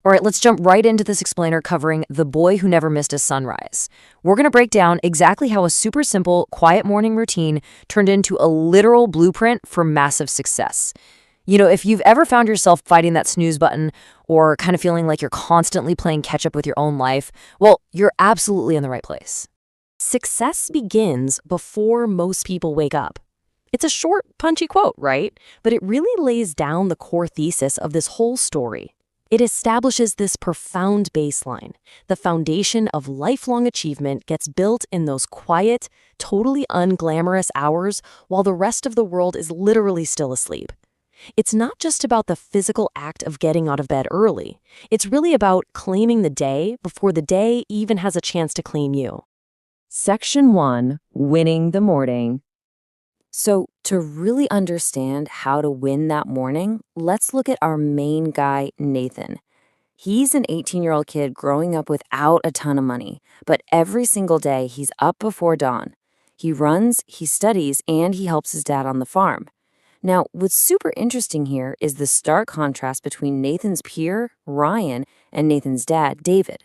All right, let's jump right into this explainer covering The Boy Who Never Missed a Sunrise. We're going to break down exactly how a super simple, quiet morning routine turned into a literal blueprint for massive success. If you've ever found yourself fighting that snooze button or kind of feeling like you're constantly playing catch up with your own life, well, you're absolutely in the right place. Success begins before most people wake up. It's a short, punchy quote, right? But it really lays down the core thesis of this whole story. It establishes this profound baseline. The foundation of lifelong achievement gets built in those quiet, totally unglamorous hours while the rest of the world is literally still asleep. It's not just about the physical act of getting out of bed early. It's really about claiming the day before the day even has a chance to claim you. Section 1, Winning the Morning. So, to really understand how to win that morning, let's look at our main guy, Nathan. He's an 18-year-old kid growing up without a ton of money, but every single day he's up before dawn. He runs, he studies, and he helps his dad on the farm. Now, what's super interesting here is the stark contrast between Nathan's peer, Ryan, and Nathan's dad, David.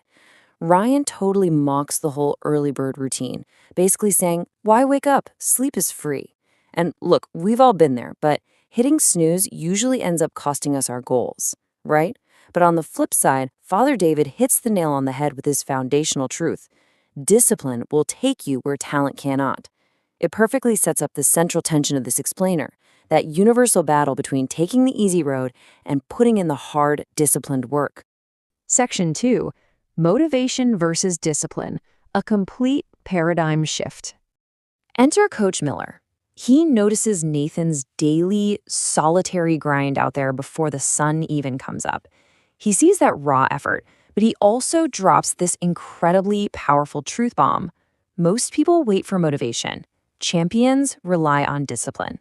Ryan totally mocks the whole early bird routine, basically saying, "Why wake up? Sleep is free." And look, we've all been there, but hitting snooze usually ends up costing us our goals, right? But on the flip side, Father David hits the nail on the head with his foundational truth. Discipline will take you where talent cannot. It perfectly sets up the central tension of this explainer, that universal battle between taking the easy road and putting in the hard, disciplined work. Section 2, Motivation versus Discipline, a complete paradigm shift. Enter Coach Miller. He notices Nathan's daily, solitary grind out there before the sun even comes up. He sees that raw effort, but he also drops this incredibly powerful truth bomb. Most people wait for motivation. Champions rely on discipline.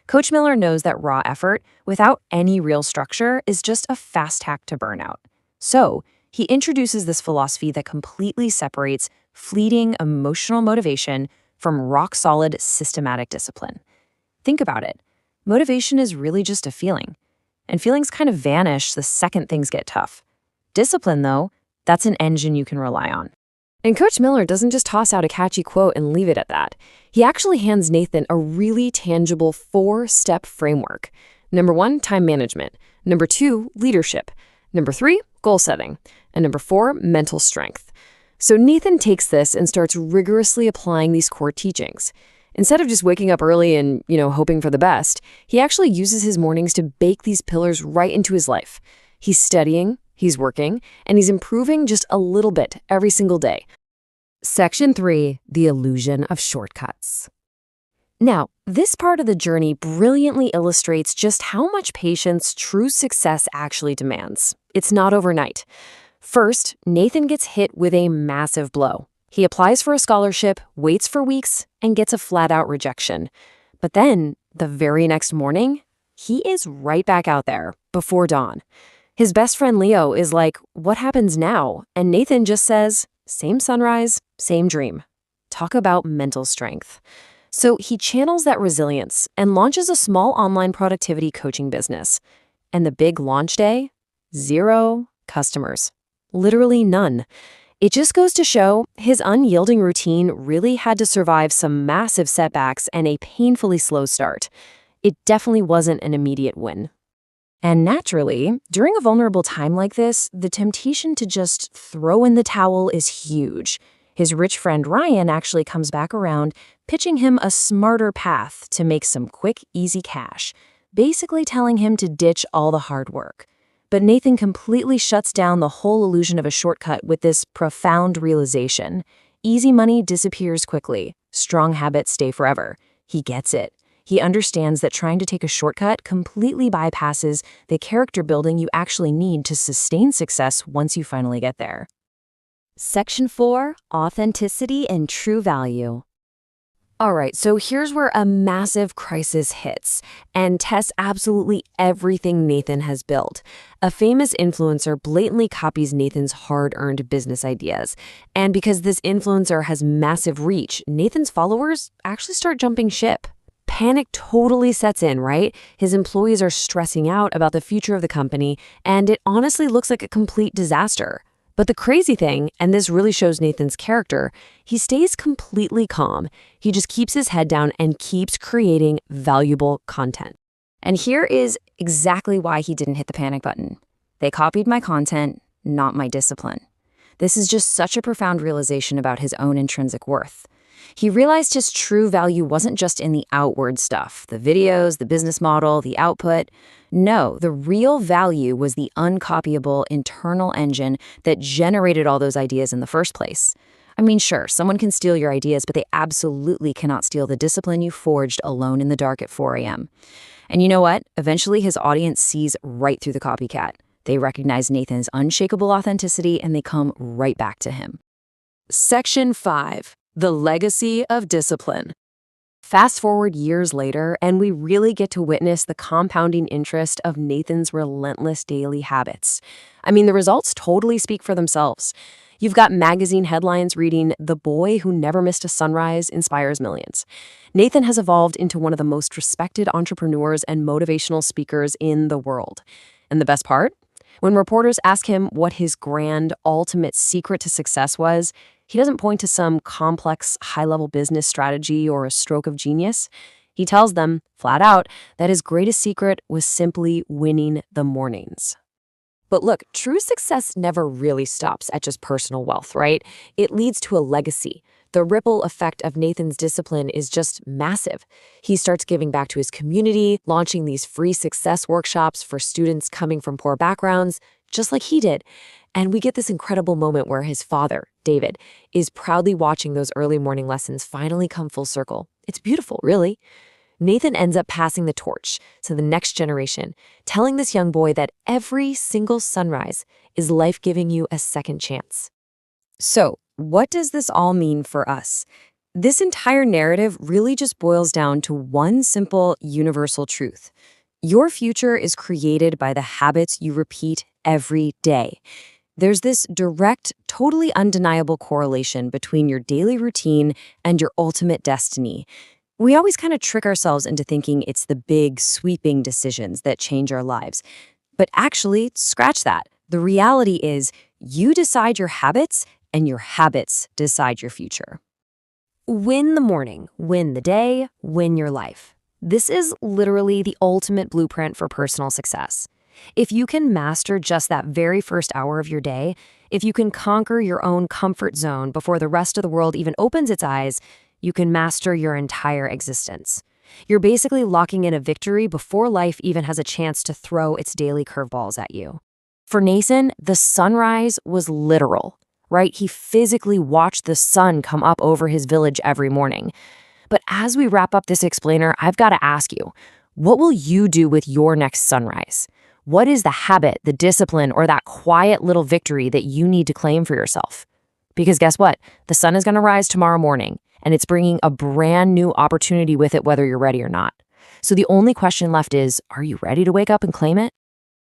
Coach Miller knows that raw effort, without any real structure, is just a fast hack to burnout. So, he introduces this philosophy that completely separates fleeting emotional motivation from rock-solid, systematic discipline. Think about it. Motivation is really just a feeling, and feelings kind of vanish the second things get tough. Discipline, though, that's an engine you can rely on. And Coach Miller doesn't just toss out a catchy quote and leave it at that. He actually hands Nathan a really tangible 4-step framework. Number 1, time management. Number 2, leadership. Number 3, goal setting. And number 4, mental strength. So Nathan takes this and starts rigorously applying these core teachings. Instead of just waking up early and, hoping for the best, he actually uses his mornings to bake these pillars right into his life. He's studying, he's working, and he's improving just a little bit every single day. Section 3, The Illusion of Shortcuts. Now, this part of the journey brilliantly illustrates just how much patience true success actually demands. It's not overnight. First, Nathan gets hit with a massive blow. He applies for a scholarship, waits for weeks, and gets a flat-out rejection. But then, the very next morning, he is right back out there, before dawn. His best friend Leo is like, "What happens now?" And Nathan just says, "Same sunrise, same dream." Talk about mental strength. So he channels that resilience and launches a small online productivity coaching business. And the big launch day? 0 customers. Literally none. It just goes to show his unyielding routine really had to survive some massive setbacks and a painfully slow start. It definitely wasn't an immediate win. And naturally, during a vulnerable time like this, the temptation to just throw in the towel is huge. His rich friend Ryan actually comes back around, pitching him a smarter path to make some quick, easy cash, basically telling him to ditch all the hard work. But Nathan completely shuts down the whole illusion of a shortcut with this profound realization. Easy money disappears quickly. Strong habits stay forever. He gets it. He understands that trying to take a shortcut completely bypasses the character building you actually need to sustain success once you finally get there. Section 4, Authenticity and True Value. All right, so here's where a massive crisis hits and tests absolutely everything Nathan has built. A famous influencer blatantly copies Nathan's hard-earned business ideas. And because this influencer has massive reach, Nathan's followers actually start jumping ship. Panic totally sets in, right? His employees are stressing out about the future of the company, and it honestly looks like a complete disaster. But the crazy thing, and this really shows Nathan's character, he stays completely calm. He just keeps his head down and keeps creating valuable content. And here is exactly why he didn't hit the panic button. They copied my content, not my discipline. This is just such a profound realization about his own intrinsic worth. He realized his true value wasn't just in the outward stuff, the videos, the business model, the output. No, the real value was the uncopyable internal engine that generated all those ideas in the first place. I mean, sure, someone can steal your ideas, but they absolutely cannot steal the discipline you forged alone in the dark at 4 a.m. And you know what? Eventually, his audience sees right through the copycat. They recognize Nathan's unshakable authenticity and they come right back to him. Section 5. The Legacy of Discipline. Fast forward years later, and we really get to witness the compounding interest of Nathan's relentless daily habits. I mean, the results totally speak for themselves. You've got magazine headlines reading, "The boy who never missed a sunrise inspires millions." Nathan has evolved into one of the most respected entrepreneurs and motivational speakers in the world. And the best part? When reporters ask him what his grand, ultimate secret to success was, he doesn't point to some complex, high-level business strategy or a stroke of genius. He tells them, flat out, that his greatest secret was simply winning the mornings. But look, true success never really stops at just personal wealth, right? It leads to a legacy. The ripple effect of Nathan's discipline is just massive. He starts giving back to his community, launching these free success workshops for students coming from poor backgrounds, just like he did. And we get this incredible moment where his father, David, is proudly watching those early morning lessons finally come full circle. It's beautiful, really. Nathan ends up passing the torch to the next generation, telling this young boy that every single sunrise is life giving you a second chance. So, what does this all mean for us? This entire narrative really just boils down to one simple, universal truth. Your future is created by the habits you repeat every day. There's this direct, totally undeniable correlation between your daily routine and your ultimate destiny. We always kind of trick ourselves into thinking it's the big, sweeping decisions that change our lives. But actually, scratch that. The reality is you decide your habits, and your habits decide your future. Win the morning, win the day, win your life. This is literally the ultimate blueprint for personal success. If you can master just that very first hour of your day, if you can conquer your own comfort zone before the rest of the world even opens its eyes, you can master your entire existence. You're basically locking in a victory before life even has a chance to throw its daily curveballs at you. For Nathan, the sunrise was literal, right? He physically watched the sun come up over his village every morning. But as we wrap up this explainer, I've got to ask you, what will you do with your next sunrise? What is the habit, the discipline, or that quiet little victory that you need to claim for yourself? Because guess what? The sun is going to rise tomorrow morning, and it's bringing a brand new opportunity with it, whether you're ready or not. So the only question left is, are you ready to wake up and claim it?